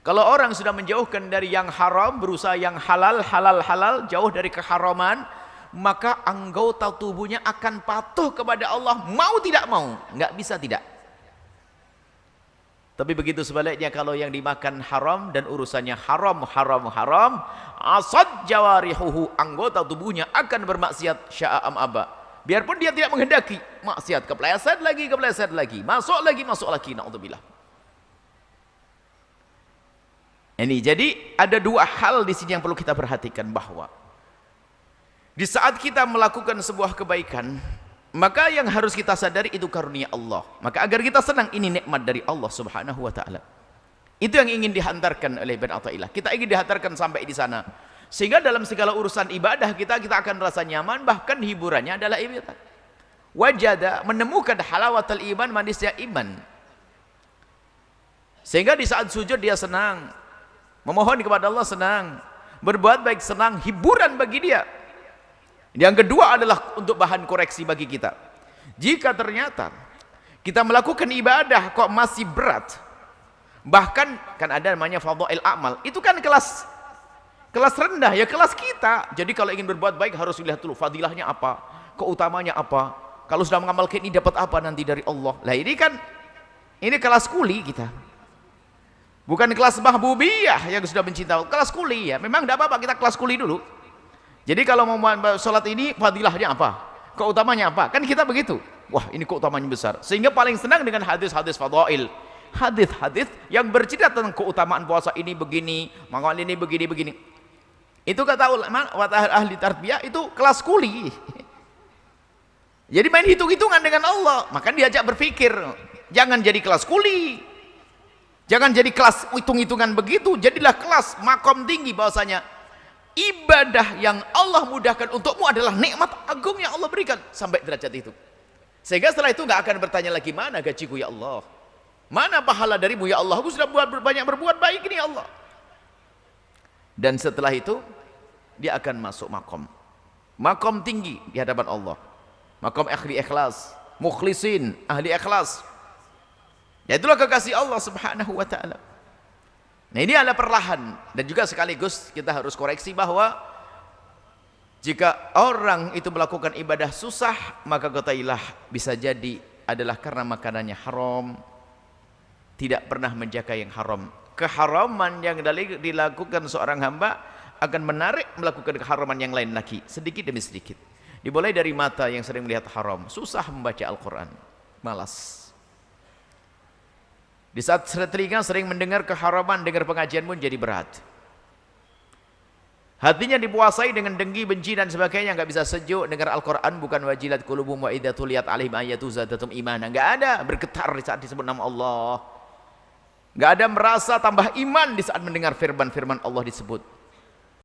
Kalau orang sudah menjauhkan dari yang haram, berusaha yang halal, halal, jauh dari keharaman, maka anggota tubuhnya akan patuh kepada Allah, mau tidak mau, nggak bisa tidak. Tapi begitu sebaliknya, kalau yang dimakan haram dan urusannya haram, asad jawarihuhu, anggota tubuhnya akan bermaksiat sya'am aba. Biarpun dia tidak menghendaki maksiat, kepleset lagi, masuk lagi, na'udzubillah. Ini jadi ada dua hal di sini yang perlu kita perhatikan, bahwa di saat kita melakukan sebuah kebaikan, maka yang harus kita sadari itu karunia Allah. Maka agar kita senang, ini nikmat dari Allah Subhanahu wa taala. Itu yang ingin dihantarkan oleh Ibn Athaillah. Kita ingin dihantarkan sampai di sana. Sehingga dalam segala urusan ibadah kita akan rasa nyaman, bahkan hiburannya adalah ibadah. Wajada, menemukan halawatul iman, manisnya iman. Sehingga di saat sujud dia senang, memohon kepada Allah senang, berbuat baik senang, hiburan bagi dia. Yang kedua adalah untuk bahan koreksi bagi kita. Jika ternyata kita melakukan ibadah kok masih berat, bahkan kan ada namanya fadhail amal, itu kan kelas rendah, ya kelas kita. Jadi kalau ingin berbuat baik harus lihat dulu fadilahnya apa, keutamanya apa, kalau sudah mengamalkan ini dapat apa nanti dari Allah. Lah ini kelas kuli kita, bukan kelas mahbubiyah yang sudah mencintai, kelas kuli ya. Memang tidak apa-apa kita kelas kuli dulu. Jadi kalau mau sholat ini fadilahnya apa, keutamanya apa, kan kita begitu. Wah, ini keutamanya besar, sehingga paling senang dengan hadis-hadis fadail, hadis-hadis yang bercerita tentang keutamaan puasa ini begini, makan ini begini. Itu kata ulama ahli tarbiyah, itu kelas kuli. Jadi main hitung-hitungan dengan Allah, maka diajak berpikir, jangan jadi kelas kuli, jangan jadi kelas hitung-hitungan begitu, jadilah kelas makom tinggi, bahwasanya ibadah yang Allah mudahkan untukmu adalah nikmat agung yang Allah berikan sampai derajat itu. Sehingga setelah itu nggak akan bertanya lagi, mana gajiku ya Allah, mana pahala darimu ya Allah, aku sudah banyak berbuat baik ini ya Allah. Dan setelah itu dia akan masuk makom tinggi di hadapan Allah, makom ahli ikhlas, mukhlisin, ahli ikhlas. Ya itulah kekasih Allah Subhanahu wa taala. Nah, ini adalah perlahan, dan juga sekaligus kita harus koreksi bahwa jika orang itu melakukan ibadah susah, maka ketahuilah bisa jadi adalah karena makanannya haram, tidak pernah menjaga yang haram. Keharaman yang dilakukan seorang hamba akan menarik melakukan keharaman yang lain lagi, sedikit demi sedikit. Dimulai dari mata yang sering melihat haram, susah membaca Al-Quran, malas. Di saat telinga sering mendengar keharaman, dengar pengajian pun jadi berat. Hatinya dipuasai dengan dengki, benci dan sebagainya, nggak bisa sejuk dengar Al-Quran, bukan wajilat qulubuhum wa idza tuliyat alaihim ayatu zadatum imana. Nggak ada bergetar di saat disebut nama Allah. Nggak ada merasa tambah iman di saat mendengar firman-firman Allah disebut.